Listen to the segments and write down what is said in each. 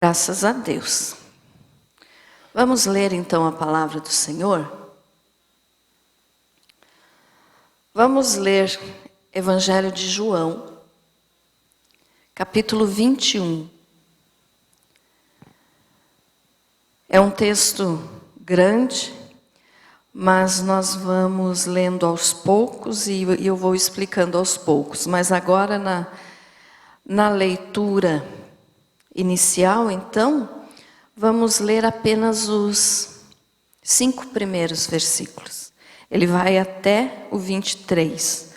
Graças a Deus. Vamos ler então a palavra do Senhor? Vamos ler Evangelho de João, capítulo 21. É um texto grande, mas nós vamos lendo aos poucos e eu vou explicando aos poucos. Mas agora na leitura inicial, então, vamos ler apenas os 5 primeiros versículos. Ele vai até o 23.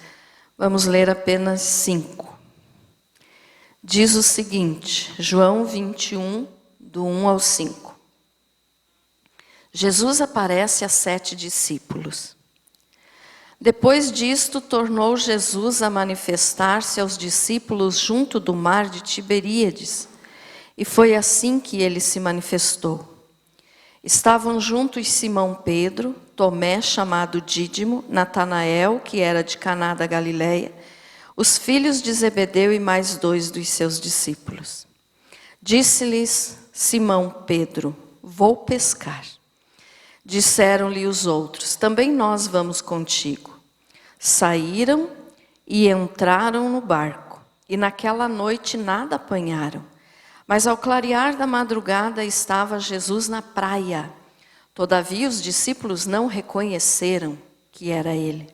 Vamos ler apenas 5. Diz o seguinte, João 21, do 1 ao 5. Jesus aparece a 7 discípulos. Depois disto, tornou Jesus a manifestar-se aos discípulos junto do mar de Tiberíades. E foi assim que ele se manifestou. Estavam juntos Simão Pedro, Tomé, chamado Dídimo, Natanael, que era de Caná da Galileia, os filhos de Zebedeu e mais 2 dos seus discípulos. Disse-lhes Simão Pedro, vou pescar. Disseram-lhe os outros, também nós vamos contigo. Saíram e entraram no barco, e naquela noite nada apanharam. Mas ao clarear da madrugada estava Jesus na praia. Todavia os discípulos não reconheceram que era ele.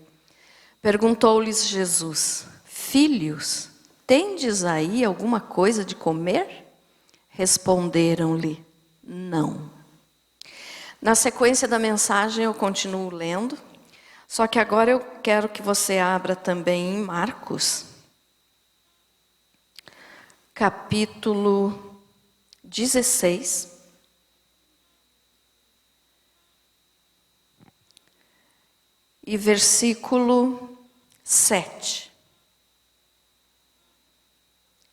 Perguntou-lhes Jesus, filhos, tendes aí alguma coisa de comer? Responderam-lhe, não. Na sequência da mensagem eu continuo lendo, só que agora eu quero que você abra também em Marcos, capítulo 16, e versículo 7.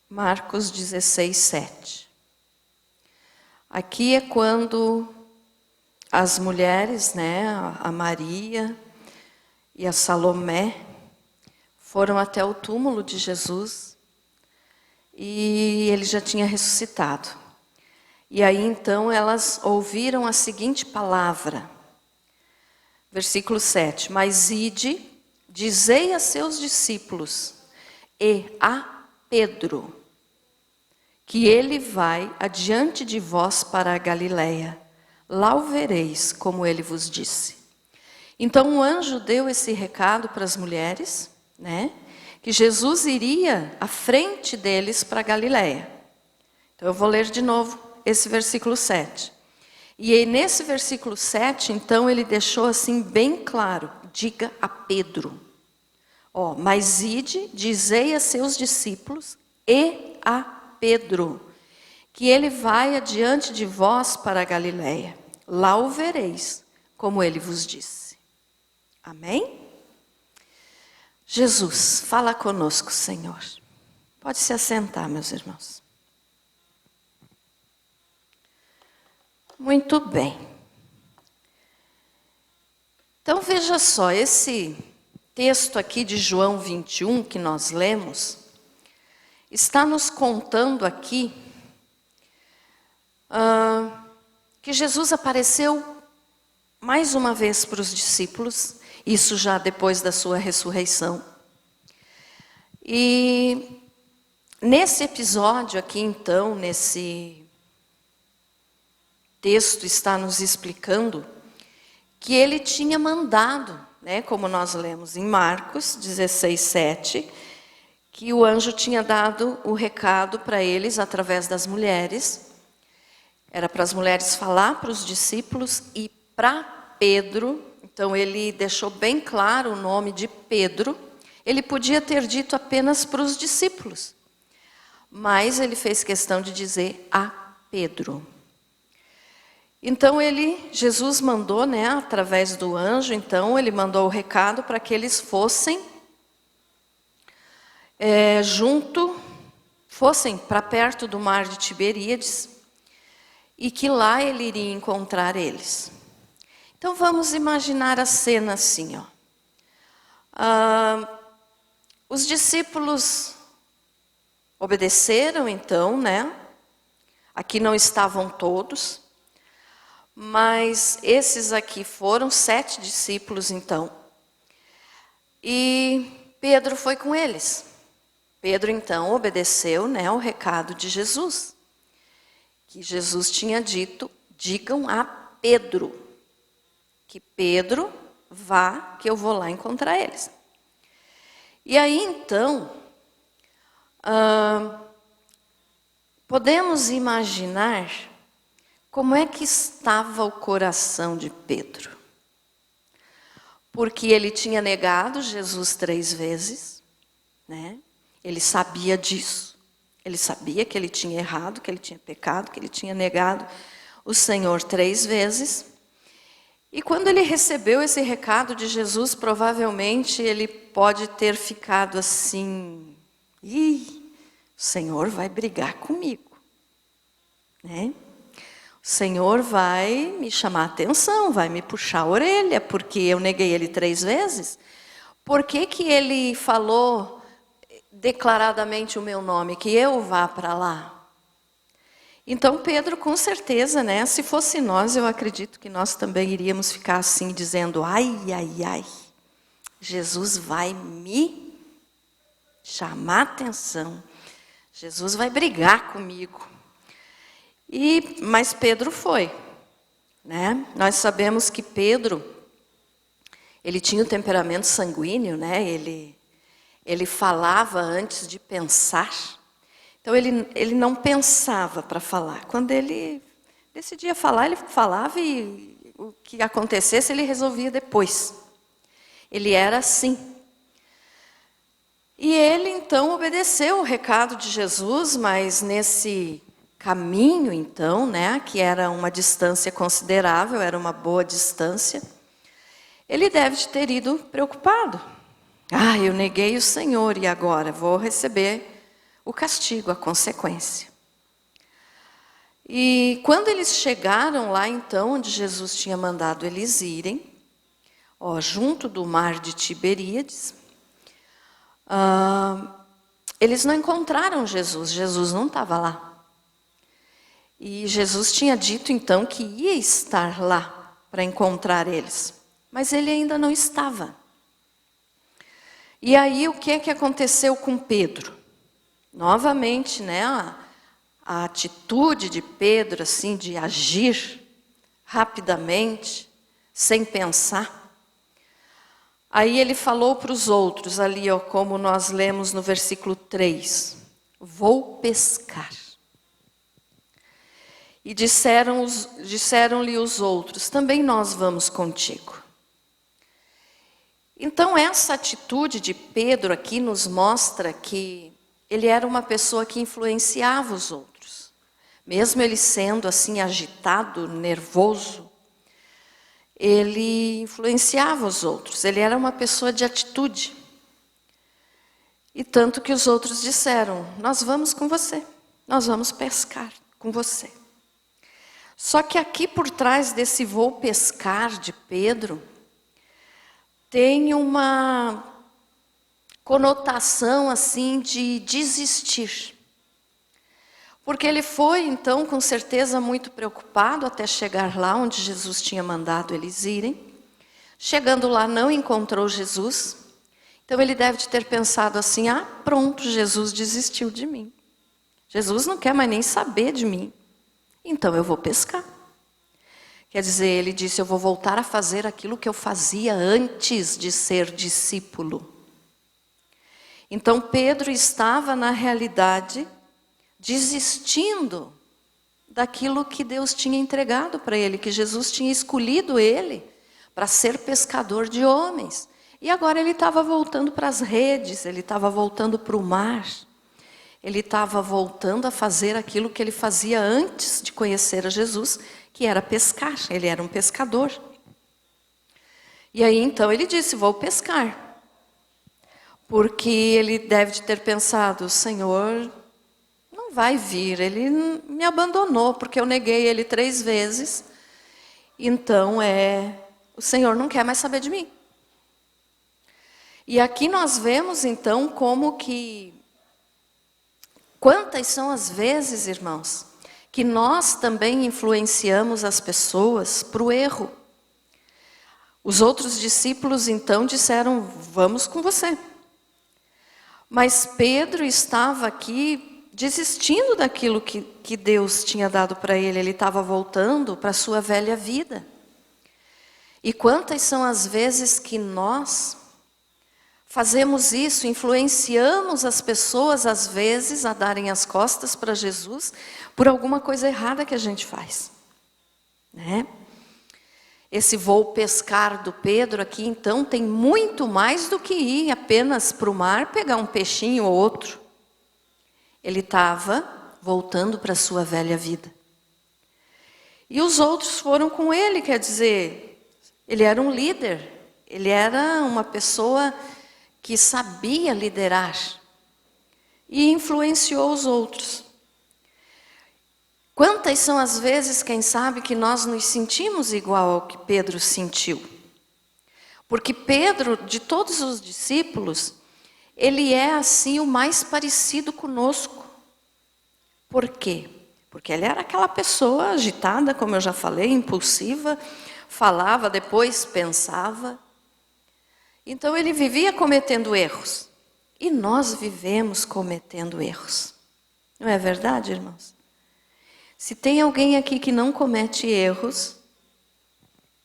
Marcos 16, 7. Aqui é quando as mulheres, a Maria e a Salomé, foram até o túmulo de Jesus e ele já tinha ressuscitado. E aí então elas ouviram a seguinte palavra, versículo 7. Mas ide, dizei a seus discípulos e a Pedro, que ele vai adiante de vós para a Galileia. Lá o vereis, como ele vos disse. Então o anjo deu esse recado para as mulheres, que Jesus iria à frente deles para a Galileia. Então eu vou ler de novo esse versículo 7. E aí, nesse versículo 7, então ele deixou assim bem claro, diga a Pedro. Mas ide, dizei a seus discípulos e a Pedro, que ele vai adiante de vós para a Galileia. Lá o vereis, como ele vos disse. Amém? Jesus, fala conosco, Senhor. Pode se assentar, meus irmãos. Muito bem. Então veja só, esse texto aqui de João 21 que nós lemos, está nos contando aqui que Jesus apareceu mais uma vez para os discípulos, isso já depois da sua ressurreição. E nesse episódio aqui então, nesse texto está nos explicando que ele tinha mandado, como nós lemos em Marcos 16, 7, que o anjo tinha dado o recado para eles através das mulheres. Era para as mulheres falar para os discípulos e para Pedro. Então ele deixou bem claro o nome de Pedro. Ele podia ter dito apenas para os discípulos, mas ele fez questão de dizer a Pedro. Então Jesus mandou, através do anjo, então ele mandou o recado para que eles fossem fossem para perto do mar de Tiberíades e que lá ele iria encontrar eles. Então vamos imaginar a cena assim, Os discípulos obedeceram então, Aqui não estavam todos, mas esses aqui foram 7 discípulos então. E Pedro foi com eles. Pedro então obedeceu, né, ao recado de Jesus. Que Jesus tinha dito, digam a Pedro, que Pedro vá, que eu vou lá encontrar eles. E aí então, podemos imaginar como é que estava o coração de Pedro. Porque ele tinha negado Jesus 3 vezes, né? Ele sabia disso. Ele sabia que ele tinha errado, que ele tinha pecado, que ele tinha negado o Senhor 3 vezes. E quando ele recebeu esse recado de Jesus, provavelmente ele pode ter ficado assim, o Senhor vai brigar comigo, né? O Senhor vai me chamar a atenção, vai me puxar a orelha, porque eu neguei ele 3 vezes. Por que que ele falou declaradamente o meu nome, que eu vá para lá? Então Pedro, com certeza, né? Se fosse nós, eu acredito que nós também iríamos ficar assim, dizendo, ai, ai, ai, Jesus vai me chamar a atenção, Jesus vai brigar comigo. Mas Pedro foi, né? Nós sabemos que Pedro, ele tinha o temperamento sanguíneo, né? Ele falava antes de pensar. Então ele não pensava para falar. Quando ele decidia falar, ele falava e o que acontecesse ele resolvia depois. Ele era assim. E ele então obedeceu o recado de Jesus, mas nesse caminho então, né, que era uma distância considerável, era uma boa distância, ele deve ter ido preocupado. Eu neguei o Senhor e agora vou receber o castigo, a consequência. E quando eles chegaram lá então, onde Jesus tinha mandado eles irem, junto do mar de Tiberíades, eles não encontraram Jesus, Jesus não estava lá. E Jesus tinha dito então que ia estar lá para encontrar eles, mas ele ainda não estava. E aí o que aconteceu com Pedro? Novamente, né, a atitude de Pedro, assim, de agir rapidamente, sem pensar. Aí ele falou para os outros, ali, como nós lemos no versículo 3, vou pescar. E disseram-lhe os outros, também nós vamos contigo. Então essa atitude de Pedro aqui nos mostra que ele era uma pessoa que influenciava os outros. Mesmo ele sendo assim agitado, nervoso, ele influenciava os outros. Ele era uma pessoa de atitude. E tanto que os outros disseram, nós vamos com você, nós vamos pescar com você. Só que aqui por trás desse vou pescar de Pedro, tem uma conotação assim de desistir. Porque ele foi então com certeza muito preocupado até chegar lá onde Jesus tinha mandado eles irem. Chegando lá não encontrou Jesus. Então ele deve ter pensado assim, pronto, Jesus desistiu de mim. Jesus não quer mais nem saber de mim. Então eu vou pescar. Quer dizer, ele disse, eu vou voltar a fazer aquilo que eu fazia antes de ser discípulo. Então Pedro estava na realidade desistindo daquilo que Deus tinha entregado para ele, que Jesus tinha escolhido ele para ser pescador de homens. E agora ele estava voltando para as redes, ele estava voltando para o mar. Ele estava voltando a fazer aquilo que ele fazia antes de conhecer a Jesus, que era pescar. Ele era um pescador. E aí então ele disse, vou pescar. Porque ele deve de ter pensado, o Senhor não vai vir, ele me abandonou, porque eu neguei ele 3 vezes. Então o Senhor não quer mais saber de mim. E aqui nós vemos então como que, quantas são as vezes, irmãos, que nós também influenciamos as pessoas para o erro. Os outros discípulos então disseram, vamos com você. Mas Pedro estava aqui desistindo daquilo que Deus tinha dado para ele. Ele estava voltando para a sua velha vida. E quantas são as vezes que nós fazemos isso, influenciamos as pessoas às vezes a darem as costas para Jesus por alguma coisa errada que a gente faz, né? Esse voo pescar do Pedro aqui, então, tem muito mais do que ir apenas para o mar pegar um peixinho ou outro. Ele estava voltando para a sua velha vida. E os outros foram com ele, quer dizer, ele era um líder, ele era uma pessoa que sabia liderar e influenciou os outros. Quantas são as vezes, quem sabe, que nós nos sentimos igual ao que Pedro sentiu? Porque Pedro, de todos os discípulos, ele é assim o mais parecido conosco. Por quê? Porque ele era aquela pessoa agitada, como eu já falei, impulsiva, falava, depois pensava. Então ele vivia cometendo erros. E nós vivemos cometendo erros. Não é verdade, irmãos? Se tem alguém aqui que não comete erros,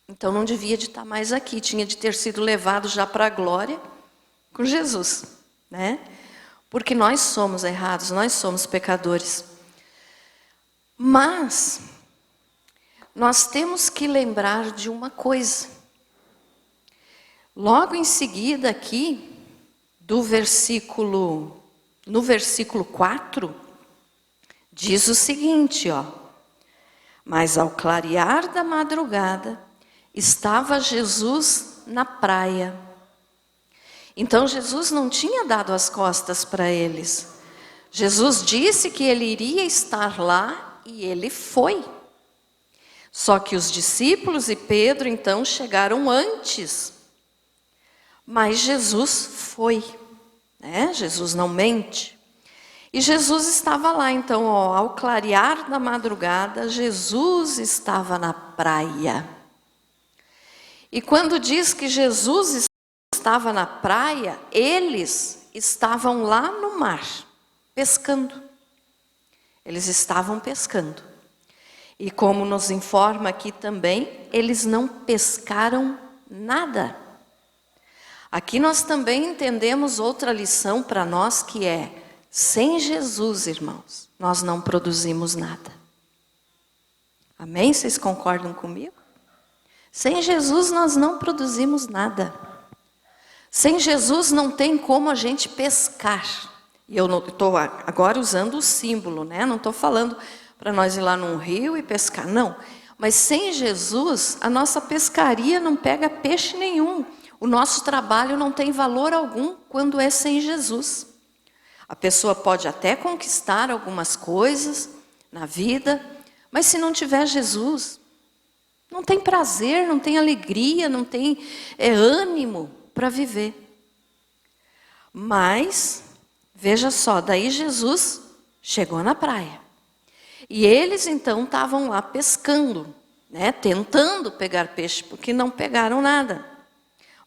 então não devia de estar mais aqui, tinha de ter sido levado já para a glória com Jesus, né? Porque nós somos errados, nós somos pecadores. Mas nós temos que lembrar de uma coisa. Logo em seguida aqui, no versículo 4, diz o seguinte, ó. Mas ao clarear da madrugada, estava Jesus na praia. Então Jesus não tinha dado as costas para eles. Jesus disse que ele iria estar lá e ele foi. Só que os discípulos e Pedro então chegaram antes. Mas Jesus foi, né? Jesus não mente. E Jesus estava lá, então, ó, ao clarear da madrugada, Jesus estava na praia. E quando diz que Jesus estava na praia, eles estavam lá no mar, pescando. Eles estavam pescando. E como nos informa aqui também, eles não pescaram nada. Aqui nós também entendemos outra lição para nós que é: sem Jesus, irmãos, nós não produzimos nada. Amém? Vocês concordam comigo? Sem Jesus nós não produzimos nada. Sem Jesus não tem como a gente pescar. E eu estou agora usando o símbolo, né? Não estou falando para nós ir lá num rio e pescar, não. Mas sem Jesus, a nossa pescaria não pega peixe nenhum. O nosso trabalho não tem valor algum quando é sem Jesus. A pessoa pode até conquistar algumas coisas na vida, mas se não tiver Jesus, não tem prazer, não tem alegria, não tem ânimo para viver. Mas, veja só, daí Jesus chegou na praia. E eles então estavam lá pescando, né, tentando pegar peixe, porque não pegaram nada.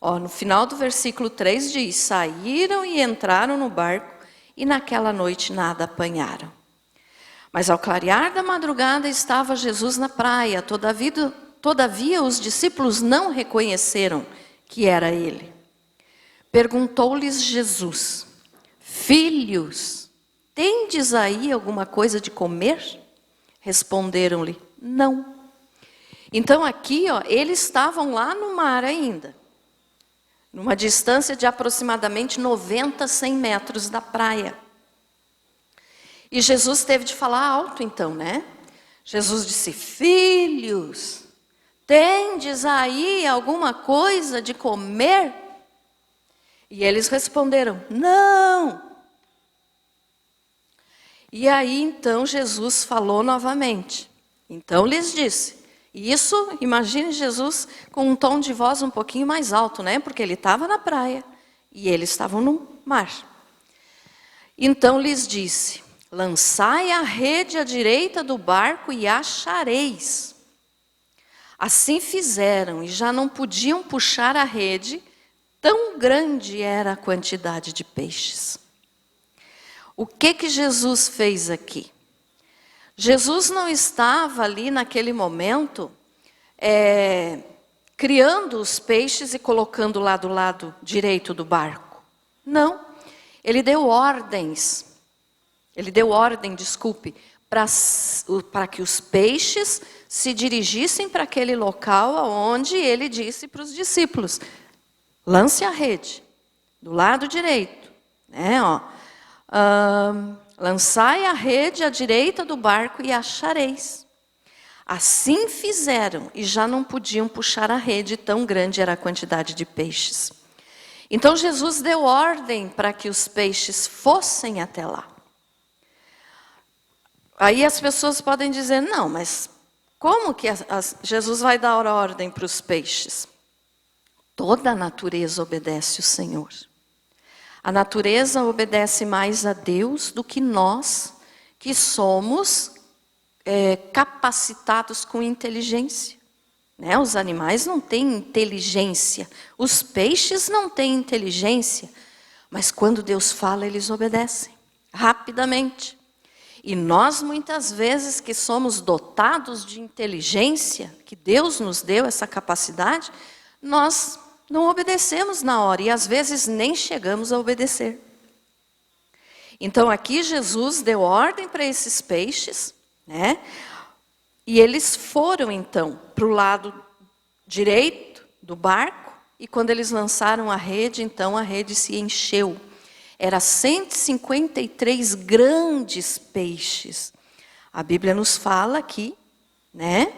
Ó, no final do versículo 3 diz: saíram e entraram no barco, e naquela noite nada apanharam. Mas ao clarear da madrugada estava Jesus na praia. Todavia os discípulos não reconheceram que era ele. Perguntou-lhes Jesus: filhos, tendes aí alguma coisa de comer? Responderam-lhe: não. Então aqui, ó, eles estavam lá no mar ainda, numa distância de aproximadamente 90, 100 metros da praia. E Jesus teve de falar alto então, né? Jesus disse: filhos, tendes aí alguma coisa de comer? E eles responderam: não. E aí então Jesus falou novamente. Então lhes disse. E isso, imagine Jesus com um tom de voz um pouquinho mais alto, né? Porque ele estava na praia e eles estavam no mar. Então lhes disse: lançai a rede à direita do barco e achareis. Assim fizeram e já não podiam puxar a rede, tão grande era a quantidade de peixes. O que Jesus fez aqui? Jesus não estava ali naquele momento criando os peixes e colocando lá do lado direito do barco. Não, ele deu ordens. Ele deu ordem, para que os peixes se dirigissem para aquele local onde ele disse para os discípulos: lance a rede do lado direito, né? Lançai a rede à direita do barco e achareis. Assim fizeram e já não podiam puxar a rede, tão grande era a quantidade de peixes. Então Jesus deu ordem para que os peixes fossem até lá. Aí as pessoas podem dizer: não, mas como que Jesus vai dar ordem para os peixes? Toda a natureza obedece o Senhor. A natureza obedece mais a Deus do que nós, que somos capacitados com inteligência. Né? Os animais não têm inteligência, os peixes não têm inteligência, mas quando Deus fala, eles obedecem rapidamente. E nós, muitas vezes, que somos dotados de inteligência, que Deus nos deu essa capacidade, nós não obedecemos na hora e às vezes nem chegamos a obedecer. Então aqui Jesus deu ordem para esses peixes, né? E eles foram então para o lado direito do barco, e quando eles lançaram a rede, então a rede se encheu. Era 153 grandes peixes. A Bíblia nos fala aqui, né?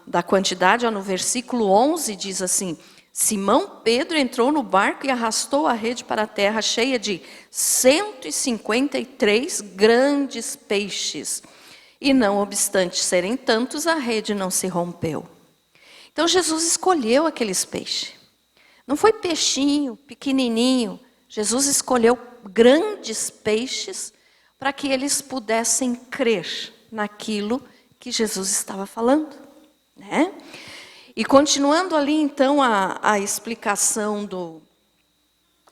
Da quantidade, no versículo 11 diz assim: Simão Pedro entrou no barco e arrastou a rede para a terra, cheia de 153 grandes peixes. E não obstante serem tantos, a rede não se rompeu. Então Jesus escolheu aqueles peixes. Não foi peixinho, pequenininho. Jesus escolheu grandes peixes para que eles pudessem crer naquilo que Jesus estava falando, né? E continuando ali então a explicação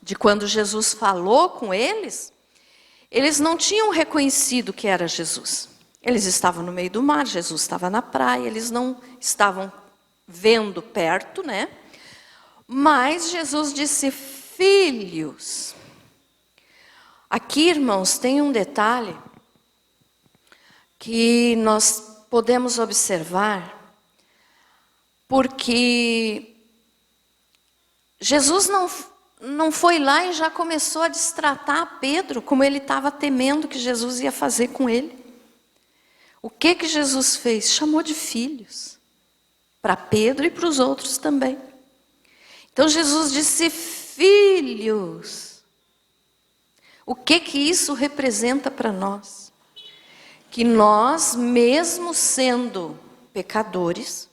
de quando Jesus falou com eles, eles não tinham reconhecido que era Jesus. Eles estavam no meio do mar, Jesus estava na praia, eles não estavam vendo perto, né? Mas Jesus disse: filhos. Aqui, irmãos, tem um detalhe que nós podemos observar, porque Jesus não foi lá e já começou a destratar Pedro, como ele estava temendo que Jesus ia fazer com ele. O que Jesus fez? Chamou de filhos, para Pedro e para os outros também. Então Jesus disse: filhos. O que isso representa para nós? Que nós, mesmo sendo pecadores,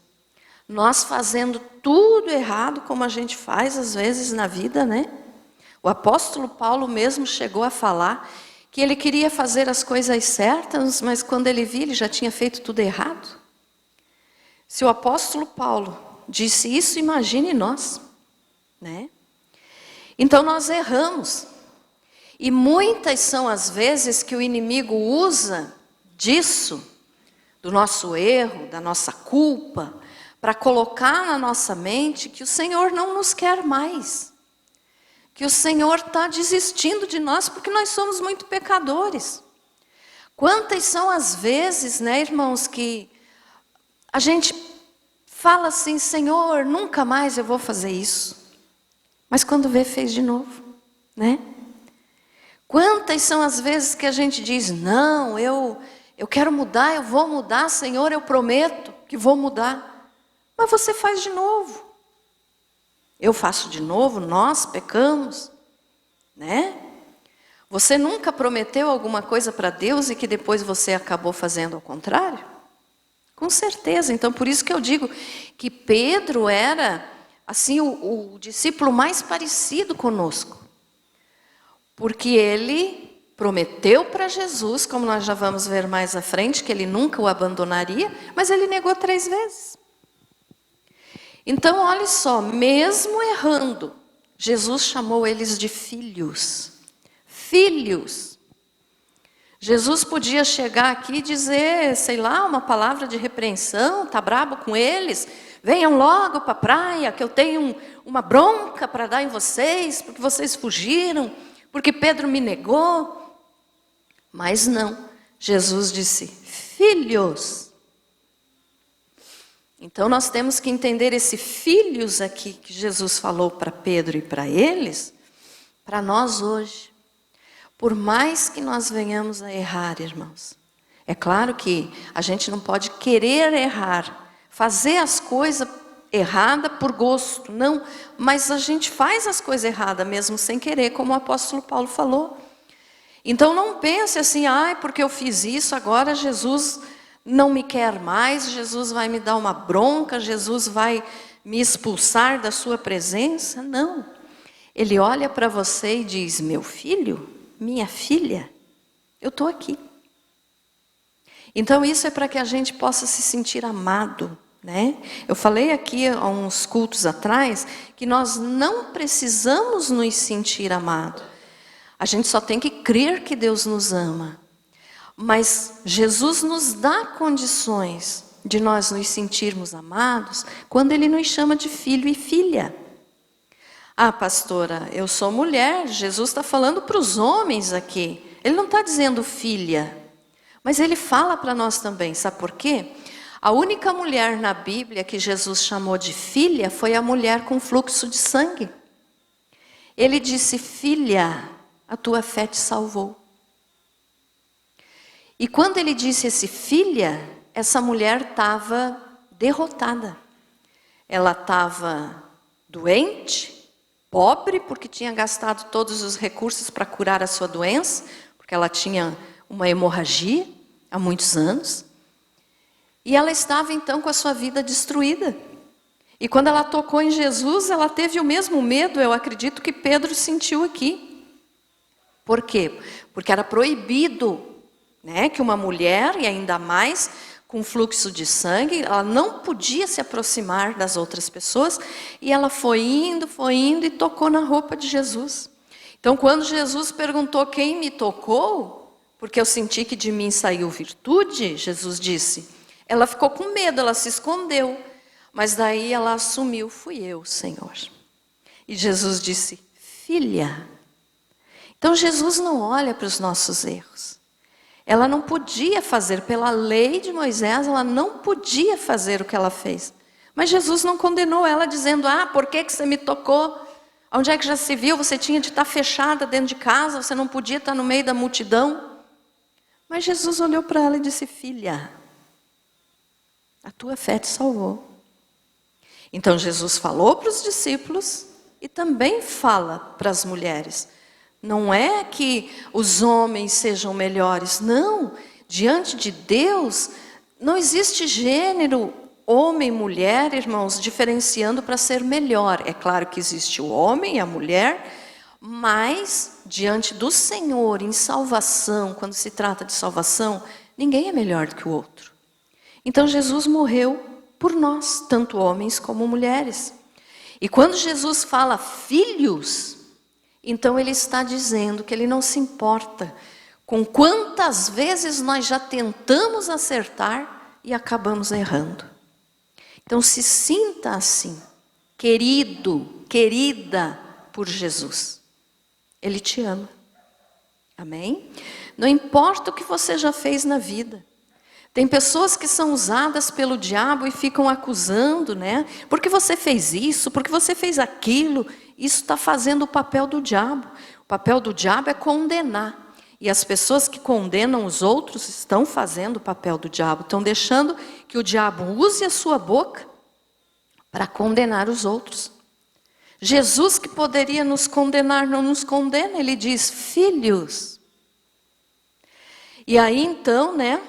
nós fazendo tudo errado, como a gente faz às vezes na vida, né? O apóstolo Paulo mesmo chegou a falar que ele queria fazer as coisas certas, mas quando ele viu, ele já tinha feito tudo errado. Se o apóstolo Paulo disse isso, imagine nós, né? Então nós erramos. E muitas são as vezes que o inimigo usa disso, do nosso erro, da nossa culpa, para colocar na nossa mente que o Senhor não nos quer mais. Que o Senhor está desistindo de nós porque nós somos muito pecadores. Quantas são as vezes, né, irmãos, que a gente fala assim: Senhor, nunca mais eu vou fazer isso. Mas quando vê, fez de novo, né? Quantas são as vezes que a gente diz: não, eu quero mudar, eu vou mudar, Senhor, eu prometo que vou mudar. Mas você faz de novo. Eu faço de novo, nós pecamos, né? Você nunca prometeu alguma coisa para Deus e que depois você acabou fazendo ao contrário? Com certeza. Então, por isso que eu digo que Pedro era, assim, o discípulo mais parecido conosco. Porque ele prometeu para Jesus, como nós já vamos ver mais à frente, que ele nunca o abandonaria, mas ele negou 3 vezes. Então, olha só, mesmo errando, Jesus chamou eles de filhos. Filhos. Jesus podia chegar aqui e dizer, sei lá, uma palavra de repreensão, tá brabo com eles, venham logo para a praia, que eu tenho uma bronca para dar em vocês, porque vocês fugiram, porque Pedro me negou. Mas não, Jesus disse, filhos. Então nós temos que entender esse filhos aqui que Jesus falou para Pedro e para eles, para nós hoje. Por mais que nós venhamos a errar, irmãos, é claro que a gente não pode querer errar, fazer as coisas erradas por gosto, não, mas a gente faz as coisas erradas mesmo sem querer, como o apóstolo Paulo falou. Então não pense assim, porque eu fiz isso, agora Jesus não me quer mais, Jesus vai me dar uma bronca, Jesus vai me expulsar da sua presença. Não, ele olha para você e diz, meu filho, minha filha, eu estou aqui. Então isso é para que a gente possa se sentir amado, né? Eu falei aqui há uns cultos atrás que nós não precisamos nos sentir amados. A gente só tem que crer que Deus nos ama. Mas Jesus nos dá condições de nós nos sentirmos amados quando Ele nos chama de filho e filha. Pastora, eu sou mulher, Jesus está falando para os homens aqui. Ele não está dizendo filha, mas Ele fala para nós também, sabe por quê? A única mulher na Bíblia que Jesus chamou de filha foi a mulher com fluxo de sangue. Ele disse, filha, a tua fé te salvou. E quando ele disse esse filha, essa mulher estava derrotada. Ela estava doente, pobre, porque tinha gastado todos os recursos para curar a sua doença, porque ela tinha uma hemorragia há muitos anos. E ela estava então com a sua vida destruída. E quando ela tocou em Jesus, ela teve o mesmo medo, eu acredito, que Pedro sentiu aqui. Por quê? Porque era proibido, né, que uma mulher, e ainda mais com fluxo de sangue, ela não podia se aproximar das outras pessoas, e ela foi indo e tocou na roupa de Jesus. Então, quando Jesus perguntou quem me tocou, porque eu senti que de mim saiu virtude, Jesus disse, ela ficou com medo, ela se escondeu, mas daí ela assumiu, fui eu, Senhor. E Jesus disse, filha. Então, Jesus não olha para os nossos erros. Ela não podia fazer, pela lei de Moisés, ela não podia fazer o que ela fez. Mas Jesus não condenou ela dizendo, por que você me tocou? Onde é que já se viu? Você tinha de estar fechada dentro de casa, você não podia estar no meio da multidão. Mas Jesus olhou para ela e disse, filha, a tua fé te salvou. Então Jesus falou para os discípulos e também fala para as mulheres. Não é que os homens sejam melhores, não. Diante de Deus, não existe gênero, homem, mulher, irmãos, diferenciando para ser melhor. É claro que existe o homem e a mulher, mas diante do Senhor, em salvação, quando se trata de salvação, ninguém é melhor do que o outro. Então Jesus morreu por nós, tanto homens como mulheres. E quando Jesus fala filhos, então ele está dizendo que ele não se importa com quantas vezes nós já tentamos acertar e acabamos errando. Então se sinta assim, querido, querida por Jesus. Ele te ama. Amém? Não importa o que você já fez na vida. Tem pessoas que são usadas pelo diabo e ficam acusando, né? Porque você fez isso, porque você fez aquilo. Isso está fazendo o papel do diabo. O papel do diabo é condenar. E as pessoas que condenam os outros estão fazendo o papel do diabo. Estão deixando que o diabo use a sua boca para condenar os outros. Jesus, que poderia nos condenar, não nos condena. Ele diz, filhos. E aí então, né?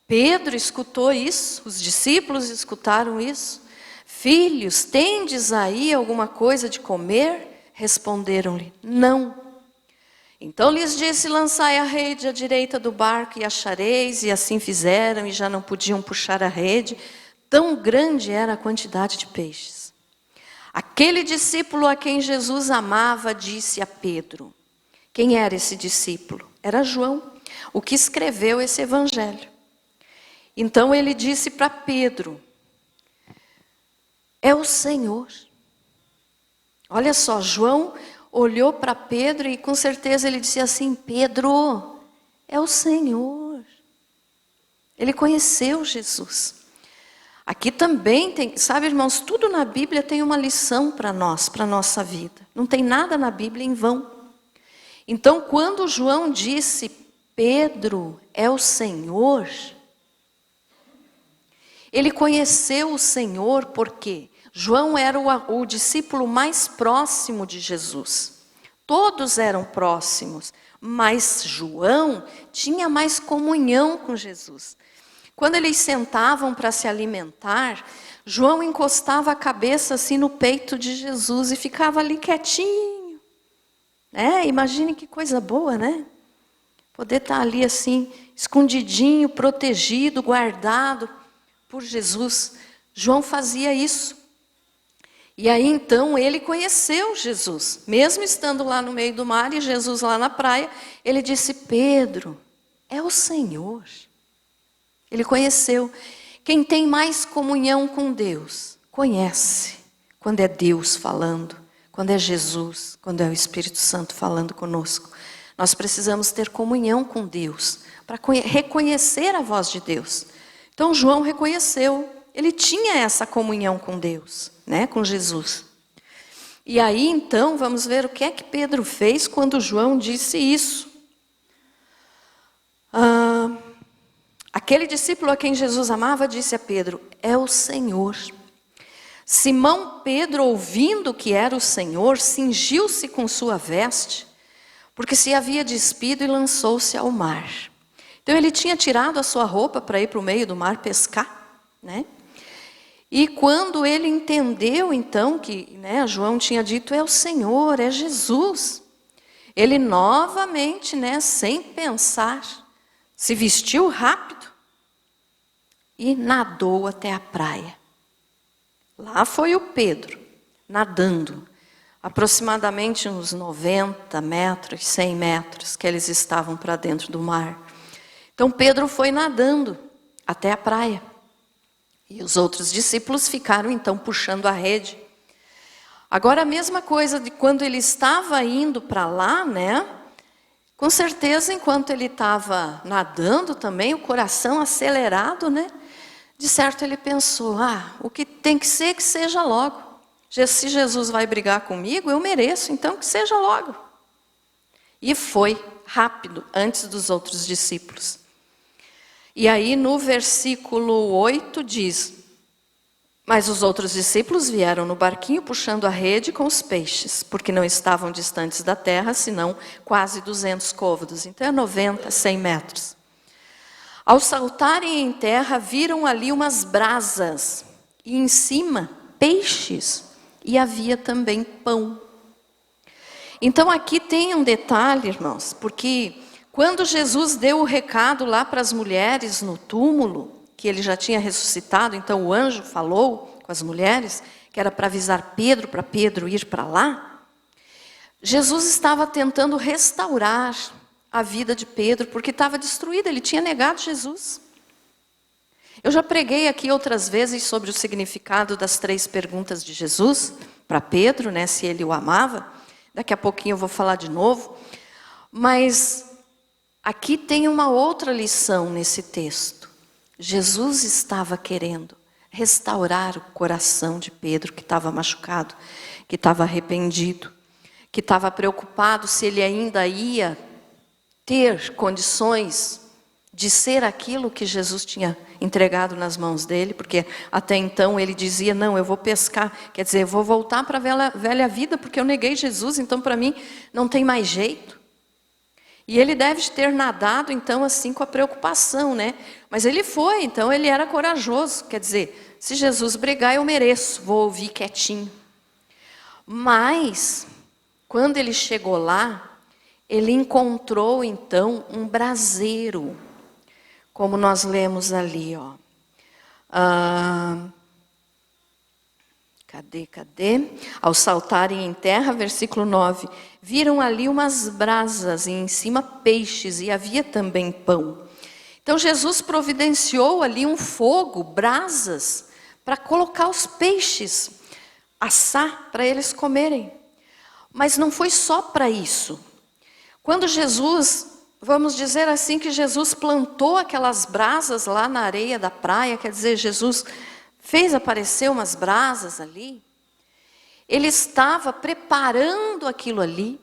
Pedro escutou isso, os discípulos escutaram isso. Filhos, tendes aí alguma coisa de comer? Responderam-lhe, não. Então lhes disse: lançai a rede à direita do barco e achareis. E assim fizeram, e já não podiam puxar a rede, tão grande era a quantidade de peixes. Aquele discípulo a quem Jesus amava disse a Pedro. Quem era esse discípulo? Era João, o que escreveu esse evangelho. Então ele disse para Pedro: é o Senhor. Olha só, João olhou para Pedro e com certeza ele disse assim: Pedro, é o Senhor. Ele conheceu Jesus. Aqui também tem, sabe, irmãos, tudo na Bíblia tem uma lição para nós, para a nossa vida. Não tem nada na Bíblia em vão. Então, quando João disse: Pedro, é o Senhor, ele conheceu o Senhor porque João era o discípulo mais próximo de Jesus. Todos eram próximos, mas João tinha mais comunhão com Jesus. Quando eles sentavam para se alimentar, João encostava a cabeça assim no peito de Jesus e ficava ali quietinho. Imagine que coisa boa, né? Poder estar ali assim, escondidinho, protegido, guardado por Jesus. João fazia isso. E aí então ele conheceu Jesus. Mesmo estando lá no meio do mar e Jesus lá na praia, ele disse: Pedro, é o Senhor. Ele conheceu. Quem tem mais comunhão com Deus, conhece quando é Deus falando, quando é Jesus, quando é o Espírito Santo falando conosco. Nós precisamos ter comunhão com Deus, para reconhecer a voz de Deus. Então João reconheceu, ele tinha essa comunhão com Deus, né, com Jesus. E aí então, vamos ver o que é que Pedro fez quando João disse isso. Aquele discípulo a quem Jesus amava disse a Pedro: é o Senhor. Simão Pedro, ouvindo que era o Senhor, cingiu-se com sua veste, porque se havia despido e lançou-se ao mar. Então ele tinha tirado a sua roupa para ir para o meio do mar pescar, né? E quando ele entendeu então que, né, João tinha dito: é o Senhor, é Jesus, ele novamente, né, sem pensar, se vestiu rápido e nadou até a praia. Lá foi o Pedro, nadando, aproximadamente uns 90 metros, 100 metros, que eles estavam para dentro do mar. Então Pedro foi nadando até a praia. E os outros discípulos ficaram então puxando a rede. Agora a mesma coisa de quando ele estava indo para lá, né? Com certeza, enquanto ele estava nadando também, o coração acelerado, né? De certo ele pensou: o que tem que seja logo. Se Jesus vai brigar comigo, eu mereço, então que seja logo. E foi rápido, antes dos outros discípulos. E aí no versículo 8 diz: mas os outros discípulos vieram no barquinho puxando a rede com os peixes, porque não estavam distantes da terra, senão quase 200 côvados, então é 90, 100 metros. Ao saltarem em terra, viram ali umas brasas, e em cima peixes, e havia também pão. Então aqui tem um detalhe, irmãos, porque quando Jesus deu o recado lá para as mulheres no túmulo, que ele já tinha ressuscitado, então o anjo falou com as mulheres, que era para avisar Pedro, para Pedro ir para lá. Jesus estava tentando restaurar a vida de Pedro, porque estava destruída, ele tinha negado Jesus. Eu já preguei aqui outras vezes sobre o significado das 3 perguntas de Jesus para Pedro, né, se ele o amava. Daqui a pouquinho eu vou falar de novo. Mas aqui tem uma outra lição nesse texto. Jesus estava querendo restaurar o coração de Pedro, que estava machucado, que estava arrependido, que estava preocupado se ele ainda ia ter condições de ser aquilo que Jesus tinha entregado nas mãos dele, porque até então ele dizia: não, eu vou pescar, quer dizer, eu vou voltar para a velha vida, porque eu neguei Jesus, então para mim não tem mais jeito. E ele deve ter nadado então assim com a preocupação, né? Mas ele foi, então ele era corajoso, quer dizer, se Jesus brigar eu mereço, vou ouvir quietinho. Mas, quando ele chegou lá, ele encontrou então um braseiro, como nós lemos ali, ó. Cadê? Ao saltarem em terra, versículo 9, viram ali umas brasas e em cima peixes e havia também pão. Então Jesus providenciou ali um fogo, brasas, para colocar os peixes, assar para eles comerem. Mas não foi só para isso. Quando Jesus, vamos dizer assim, que Jesus plantou aquelas brasas lá na areia da praia, quer dizer, Jesus fez aparecer umas brasas ali, ele estava preparando aquilo ali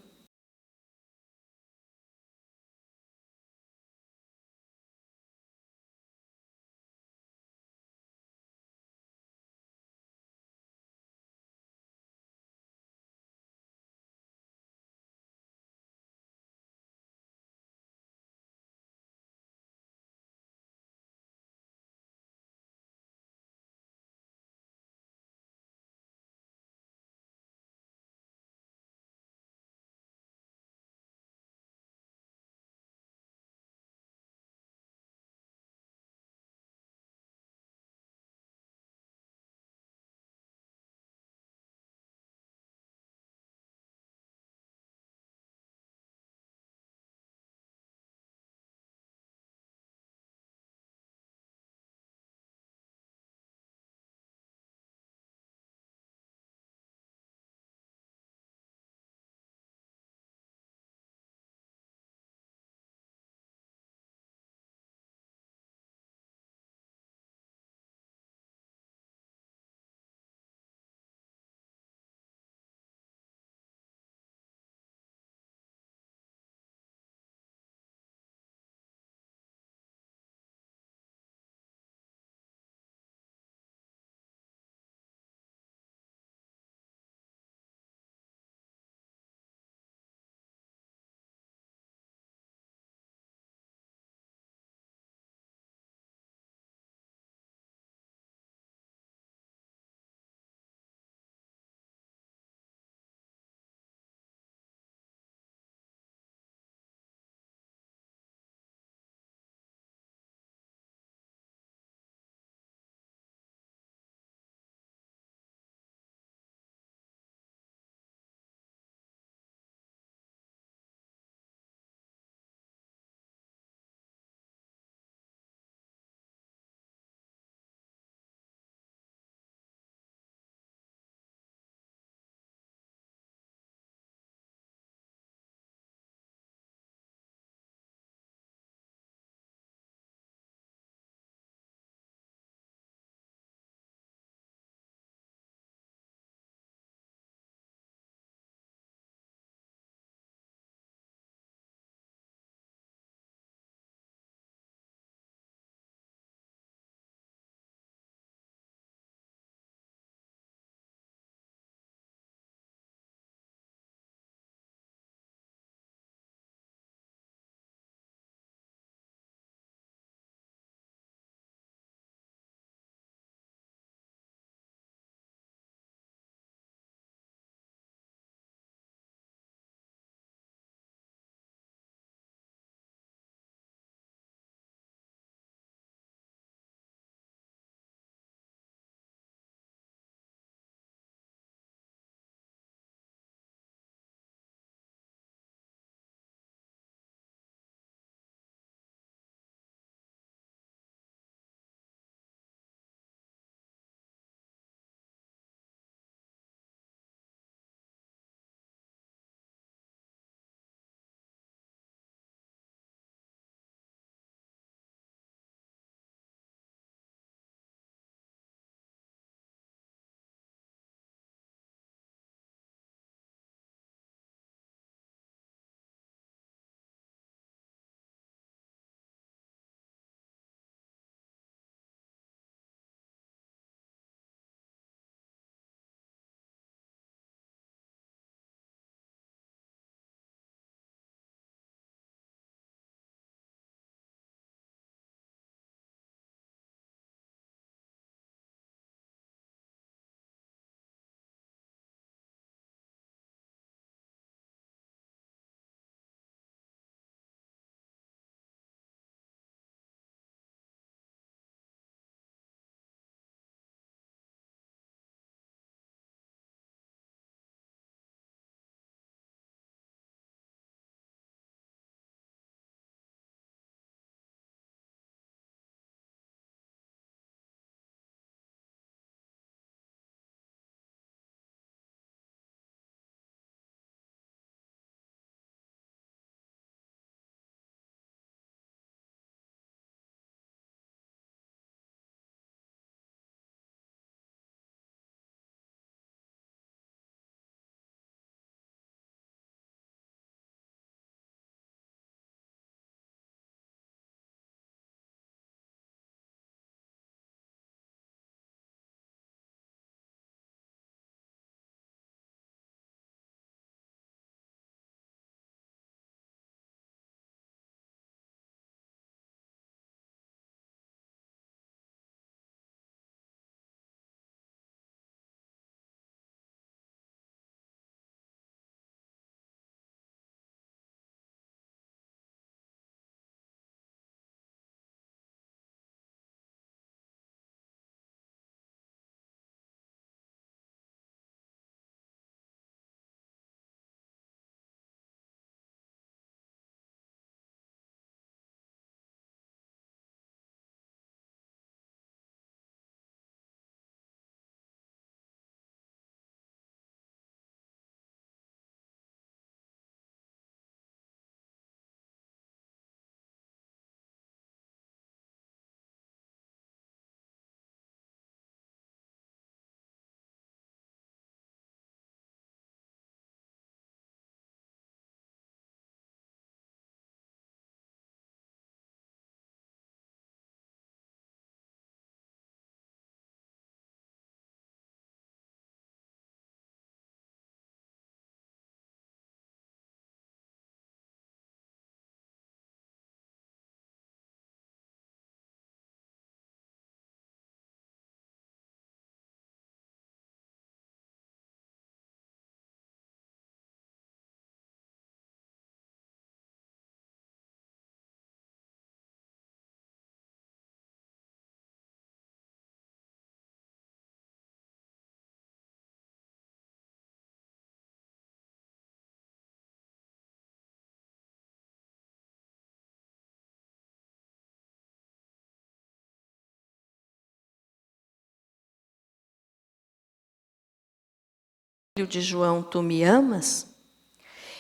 de João, tu me amas?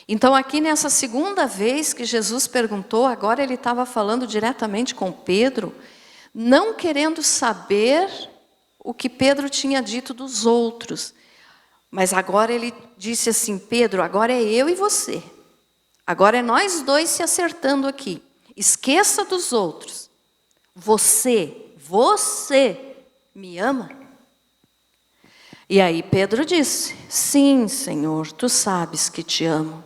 Então aqui nessa segunda vez que Jesus perguntou, agora ele estava falando diretamente com Pedro, não querendo saber o que Pedro tinha dito dos outros. Mas agora ele disse assim, Pedro, agora é eu e você. Agora é nós dois se acertando aqui. Esqueça dos outros. Você me ama? E aí Pedro disse, sim, Senhor, tu sabes que te amo.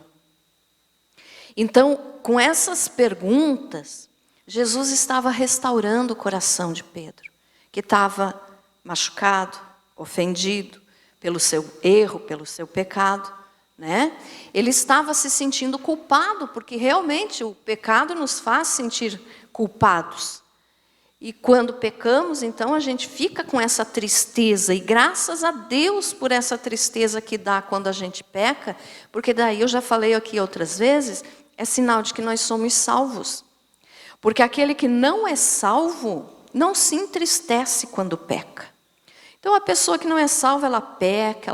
Então, com essas perguntas, Jesus estava restaurando o coração de Pedro, que estava machucado, ofendido pelo seu erro, pelo seu pecado, né? Ele estava se sentindo culpado, porque realmente o pecado nos faz sentir culpados. E quando pecamos, então a gente fica com essa tristeza, e graças a Deus por essa tristeza que dá quando a gente peca, porque daí eu já falei aqui outras vezes, é sinal de que nós somos salvos. Porque aquele que não é salvo, não se entristece quando peca. Então a pessoa que não é salva, ela peca,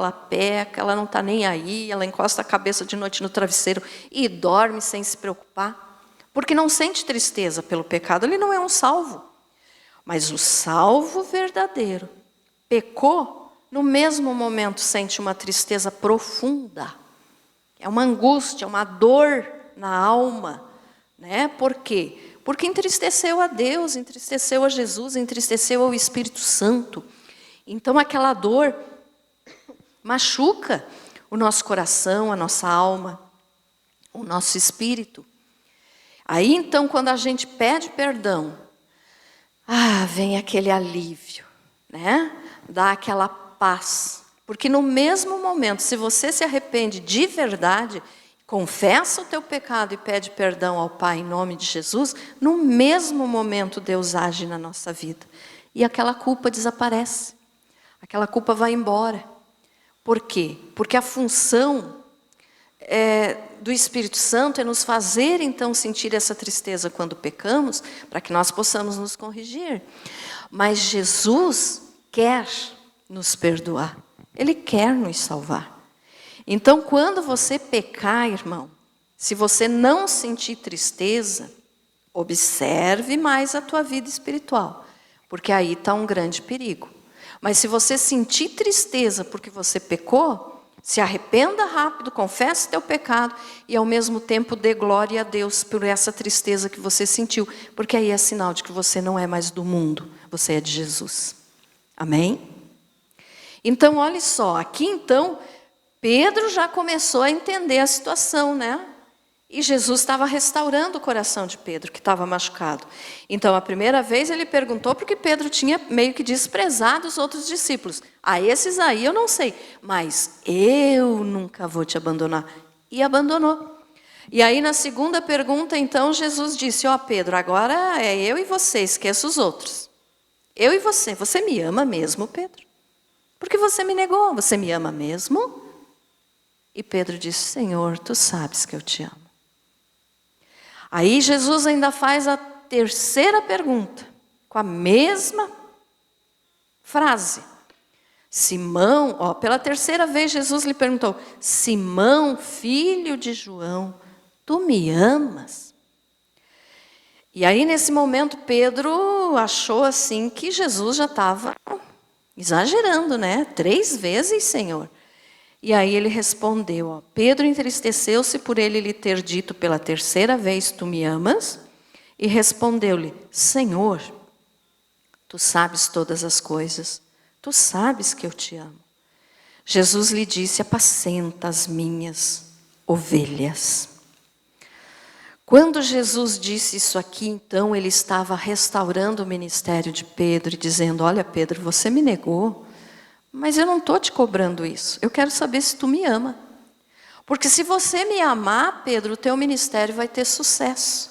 ela não está nem aí, ela encosta a cabeça de noite no travesseiro e dorme sem se preocupar, porque não sente tristeza pelo pecado, ele não é um salvo. Mas o salvo verdadeiro, pecou, no mesmo momento sente uma tristeza profunda. É uma angústia, uma dor na alma, né? Por quê? Porque entristeceu a Deus, entristeceu a Jesus, entristeceu ao Espírito Santo. Então aquela dor machuca o nosso coração, a nossa alma, o nosso espírito. Aí então quando a gente pede perdão, vem aquele alívio, né? Dá aquela paz. Porque no mesmo momento, se você se arrepende de verdade, confessa o teu pecado e pede perdão ao Pai em nome de Jesus, no mesmo momento Deus age na nossa vida. E aquela culpa desaparece. Aquela culpa vai embora. Por quê? Porque a função do Espírito Santo é nos fazer então sentir essa tristeza quando pecamos, para que nós possamos nos corrigir. Mas Jesus quer nos perdoar. Ele quer nos salvar. Então, quando você pecar, irmão, se você não sentir tristeza, observe mais a tua vida espiritual, porque aí está um grande perigo. Mas se você sentir tristeza porque você pecou, se arrependa rápido, confesse teu pecado e ao mesmo tempo dê glória a Deus por essa tristeza que você sentiu, porque aí é sinal de que você não é mais do mundo, você é de Jesus. Amém? Então, olha só, aqui então, Pedro já começou a entender a situação, né? E Jesus estava restaurando o coração de Pedro, que estava machucado. Então, a primeira vez ele perguntou porque Pedro tinha meio que desprezado os outros discípulos. Esses aí eu não sei, mas eu nunca vou te abandonar. E abandonou. E aí na segunda pergunta, então, Jesus disse, Pedro, agora é eu e você, esqueça os outros. Eu e você me ama mesmo, Pedro? Porque você me negou, você me ama mesmo? E Pedro disse, Senhor, tu sabes que eu te amo. Aí Jesus ainda faz a terceira pergunta, com a mesma frase. Simão, pela terceira vez Jesus lhe perguntou, Simão, filho de João, tu me amas? E aí nesse momento Pedro achou assim que Jesus já estava exagerando, né? 3 vezes, Senhor. E aí ele respondeu, Pedro entristeceu-se por ele lhe ter dito pela terceira vez, tu me amas? E respondeu-lhe, Senhor, tu sabes todas as coisas, tu sabes que eu te amo. Jesus lhe disse, apacenta as minhas ovelhas. Quando Jesus disse isso aqui, então ele estava restaurando o ministério de Pedro e dizendo, olha Pedro, você me negou, mas eu não estou te cobrando isso. Eu quero saber se tu me ama. Porque se você me amar, Pedro, o teu ministério vai ter sucesso.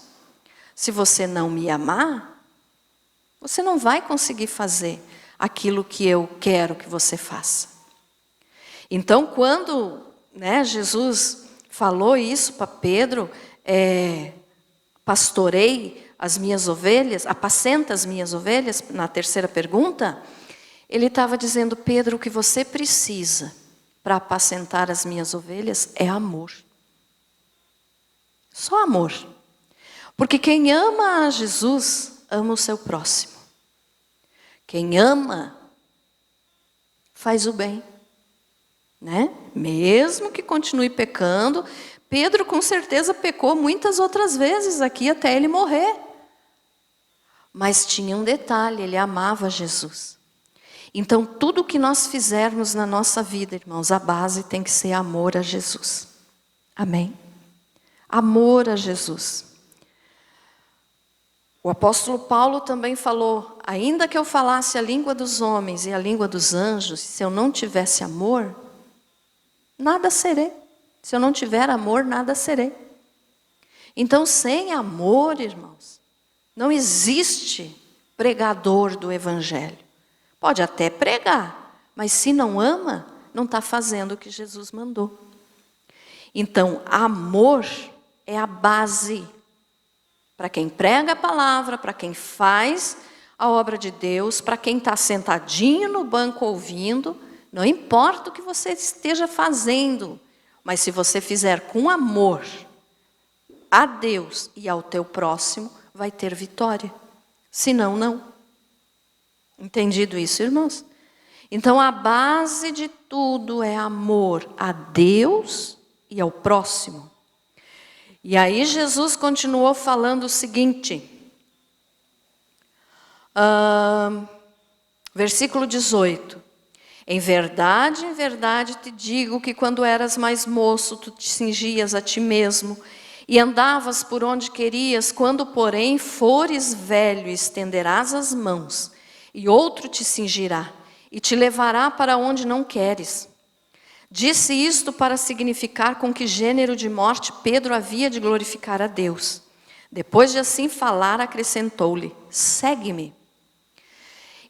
Se você não me amar, você não vai conseguir fazer aquilo que eu quero que você faça. Então, quando Jesus falou isso para Pedro, pastorei as minhas ovelhas, apacenta as minhas ovelhas, na terceira pergunta, ele estava dizendo, Pedro, o que você precisa para apacentar as minhas ovelhas é amor. Só amor. Porque quem ama a Jesus, ama o seu próximo. Quem ama, faz o bem. Né? Mesmo que continue pecando, Pedro com certeza pecou muitas outras vezes aqui até ele morrer. Mas tinha um detalhe, ele amava Jesus. Então tudo que nós fizermos na nossa vida, irmãos, a base tem que ser amor a Jesus. Amém? Amor a Jesus. O apóstolo Paulo também falou, ainda que eu falasse a língua dos homens e a língua dos anjos, se eu não tivesse amor, nada serei. Se eu não tiver amor, nada serei. Então, sem amor, irmãos, não existe pregador do evangelho. Pode até pregar, mas se não ama, não está fazendo o que Jesus mandou. Então, amor é a base para quem prega a palavra, para quem faz a obra de Deus, para quem está sentadinho no banco ouvindo. Não importa o que você esteja fazendo, mas se você fizer com amor a Deus e ao teu próximo, vai ter vitória. Senão, não. Entendido isso, irmãos? Então, a base de tudo é amor a Deus e ao próximo. E aí Jesus continuou falando o seguinte, versículo 18. Em verdade te digo que quando eras mais moço, tu te cingias a ti mesmo e andavas por onde querias. Quando, porém, fores velho, estenderás as mãos e outro te cingirá e te levará para onde não queres. Disse isto para significar com que gênero de morte Pedro havia de glorificar a Deus. Depois de assim falar, acrescentou-lhe, segue-me.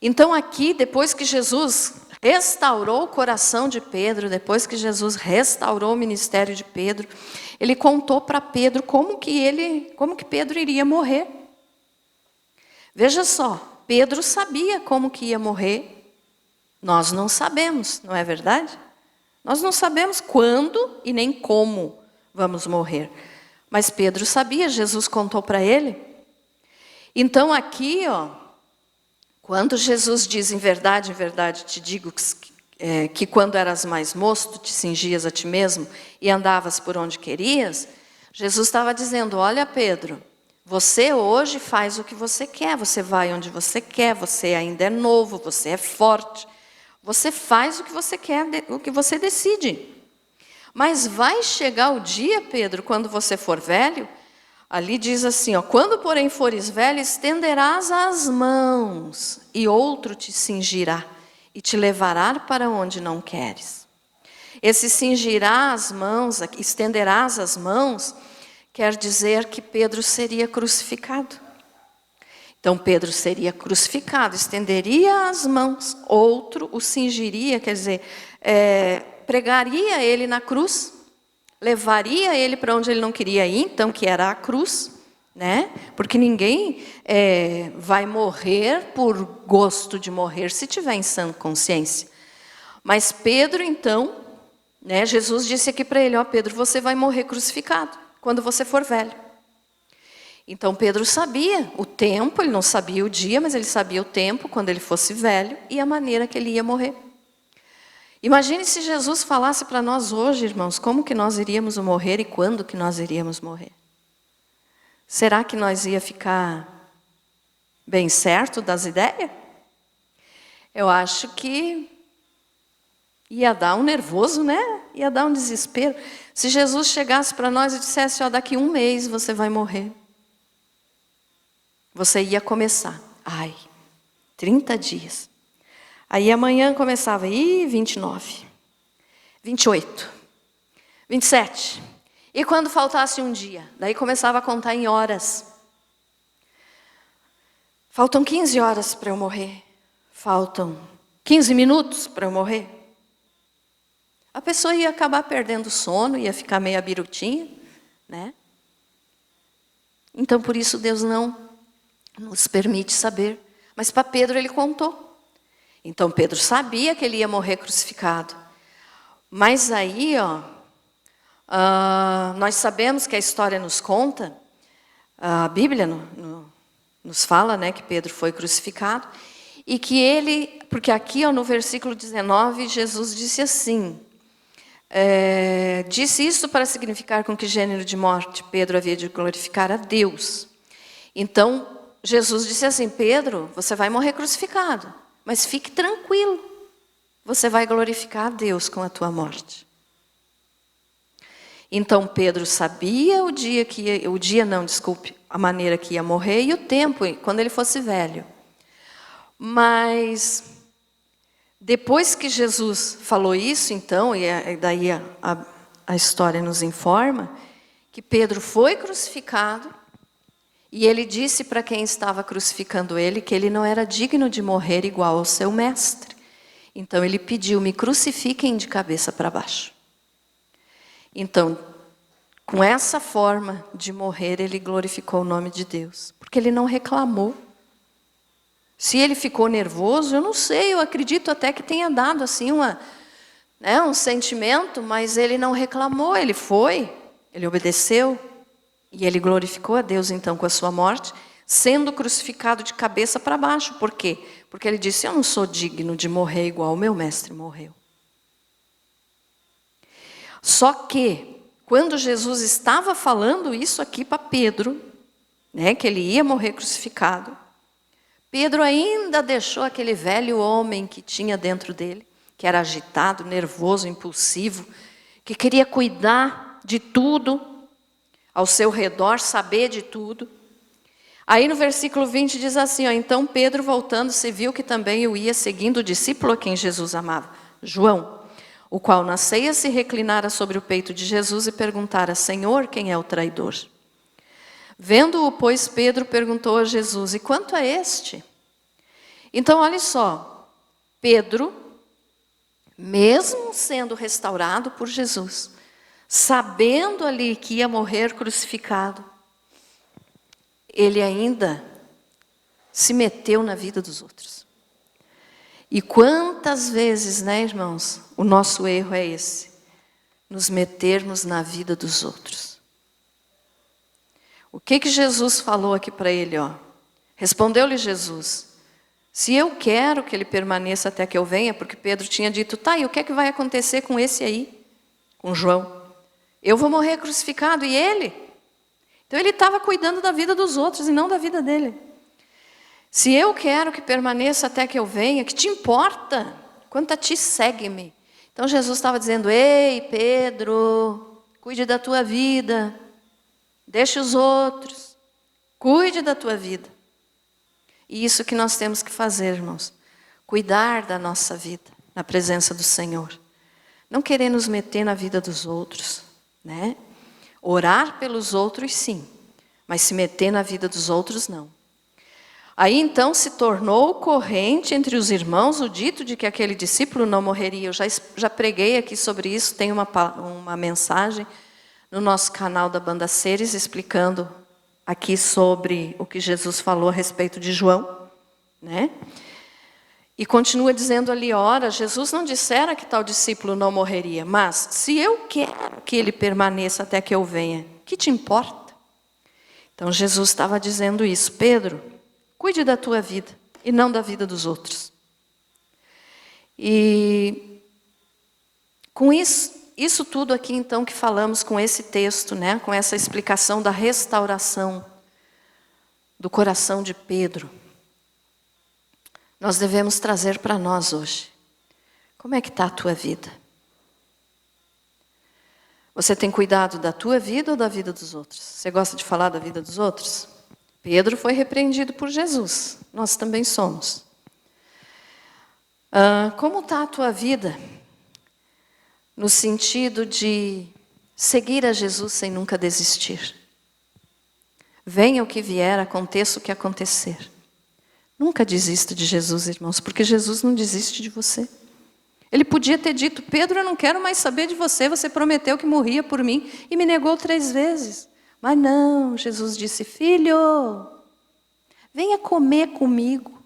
Então aqui, depois que Jesus restaurou o coração de Pedro, depois que Jesus restaurou o ministério de Pedro, ele contou para Pedro como que Pedro iria morrer. Veja só, Pedro sabia como que ia morrer. Nós não sabemos, não é verdade? Nós não sabemos quando e nem como vamos morrer. Mas Pedro sabia, Jesus contou para ele. Então aqui, quando Jesus diz, em verdade te digo que quando eras mais moço, tu te cingias a ti mesmo e andavas por onde querias, Jesus estava dizendo, olha Pedro, você hoje faz o que você quer, você vai onde você quer, você ainda é novo, você é forte, você faz o que você quer, o que você decide. Mas vai chegar o dia, Pedro, quando você for velho, ali diz assim, quando porém fores velho, estenderás as mãos e outro te cingirá e te levará para onde não queres. Esse cingirá as mãos, estenderás as mãos, quer dizer que Pedro seria crucificado. Então Pedro seria crucificado, estenderia as mãos, outro o cingiria, quer dizer, pregaria ele na cruz, levaria ele para onde ele não queria ir, então que era a cruz, né? Porque ninguém vai morrer por gosto de morrer se tiver em sã consciência. Mas Pedro então, né? Jesus disse aqui para ele, Pedro, você vai morrer crucificado quando você for velho. Então Pedro sabia o tempo, ele não sabia o dia, mas ele sabia o tempo quando ele fosse velho e a maneira que ele ia morrer. Imagine se Jesus falasse para nós hoje, irmãos, como que nós iríamos morrer e quando que nós iríamos morrer. Será que nós ia ficar bem certo das ideias? Eu acho que ia dar um nervoso, né? Ia dar um desespero. Se Jesus chegasse para nós e dissesse, daqui 1 mês você vai morrer. Você ia começar, 30 dias. Aí amanhã começava, 29, 28, 27. E quando faltasse um dia, daí começava a contar em horas. Faltam 15 horas para eu morrer. Faltam 15 minutos para eu morrer. A pessoa ia acabar perdendo o sono, ia ficar meio birutinha, né? Então por isso Deus não nos permite saber. Mas para Pedro ele contou. Então Pedro sabia que ele ia morrer crucificado. Mas aí, nós sabemos que a história nos conta, a Bíblia nos fala, né, que Pedro foi crucificado, e que ele, porque aqui no versículo 19, Jesus disse assim, disse isso para significar com que gênero de morte Pedro havia de glorificar a Deus. Então, Jesus disse assim, Pedro, você vai morrer crucificado, mas fique tranquilo, você vai glorificar a Deus com a tua morte. Então Pedro sabia a maneira que ia morrer e o tempo, quando ele fosse velho. Mas depois que Jesus falou isso, então, e daí a história nos informa, que Pedro foi crucificado, e ele disse para quem estava crucificando ele que ele não era digno de morrer igual ao seu mestre. Então ele pediu, me crucifiquem de cabeça para baixo. Então, com essa forma de morrer, ele glorificou o nome de Deus. Porque ele não reclamou. Se ele ficou nervoso, eu não sei, eu acredito até que tenha dado assim um sentimento, mas ele não reclamou, ele obedeceu. E ele glorificou a Deus então com a sua morte, sendo crucificado de cabeça para baixo. Por quê? Porque ele disse, eu não sou digno de morrer igual o meu mestre morreu. Só que, quando Jesus estava falando isso aqui para Pedro, né, que ele ia morrer crucificado, Pedro ainda deixou aquele velho homem que tinha dentro dele, que era agitado, nervoso, impulsivo, que queria cuidar de tudo ao seu redor, saber de tudo. Aí no versículo 20 diz assim, então Pedro voltando-se viu que também o ia seguindo o discípulo a quem Jesus amava, João, o qual na ceia se reclinara sobre o peito de Jesus e perguntara, Senhor, quem é o traidor? Vendo-o, pois, Pedro perguntou a Jesus, e quanto a este? Então, olha só, Pedro, mesmo sendo restaurado por Jesus, sabendo ali que ia morrer crucificado, ele ainda se meteu na vida dos outros. E quantas vezes, né, irmãos, o nosso erro é esse, nos metermos na vida dos outros. O que Jesus falou aqui para ele? Respondeu-lhe Jesus, se eu quero que ele permaneça até que eu venha, porque Pedro tinha dito, tá, e o que é que vai acontecer com esse aí? Com João. Eu vou morrer crucificado, e ele? Então ele estava cuidando da vida dos outros e não da vida dele. Se eu quero que permaneça até que eu venha, que te importa? Quanto a ti, segue-me. Então Jesus estava dizendo, ei Pedro, cuide da tua vida, deixe os outros, cuide da tua vida. E isso que nós temos que fazer, irmãos, cuidar da nossa vida, na presença do Senhor. Não querer nos meter na vida dos outros, né? Orar pelos outros, sim, mas se meter na vida dos outros, não. Aí então se tornou corrente entre os irmãos o dito de que aquele discípulo não morreria. Eu já preguei aqui sobre isso, tem uma mensagem no nosso canal da Banda Ceres explicando aqui sobre o que Jesus falou a respeito de João, né? E continua dizendo ali, ora, Jesus não dissera que tal discípulo não morreria, mas se eu quero que ele permaneça até que eu venha, que te importa? Então Jesus estava dizendo isso, Pedro, cuide da tua vida e não da vida dos outros. E com isso tudo aqui então que falamos com esse texto, né, com essa explicação da restauração do coração de Pedro, nós devemos trazer para nós hoje. Como é que está a tua vida? Você tem cuidado da tua vida ou da vida dos outros? Você gosta de falar da vida dos outros? Pedro foi repreendido por Jesus, nós também somos. Como está a tua vida? No sentido de seguir a Jesus sem nunca desistir. Venha o que vier, aconteça o que acontecer. Nunca desista de Jesus, irmãos, porque Jesus não desiste de você. Ele podia ter dito, Pedro, eu não quero mais saber de você, você prometeu que morria por mim e me negou 3 vezes. Mas não, Jesus disse, filho, venha comer comigo.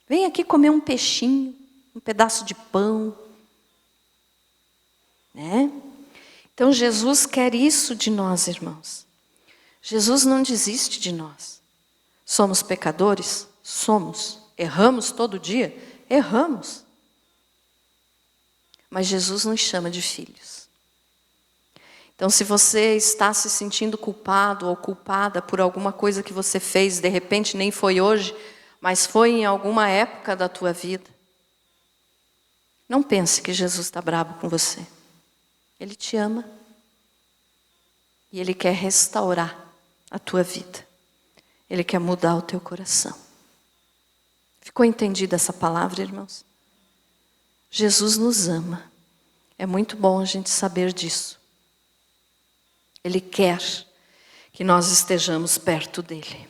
Venha aqui comer um peixinho, um pedaço de pão. né? Então Jesus quer isso de nós, irmãos. Jesus não desiste de nós. Somos pecadores? Somos. Erramos todo dia? Erramos. Mas Jesus nos chama de filhos. Então, se você está se sentindo culpado ou culpada por alguma coisa que você fez, de repente nem foi hoje, mas foi em alguma época da tua vida, não pense que Jesus está bravo com você. Ele te ama. E Ele quer restaurar a tua vida. Ele quer mudar o teu coração. Ficou entendida essa palavra, irmãos? Jesus nos ama. É muito bom a gente saber disso. Ele quer que nós estejamos perto dEle.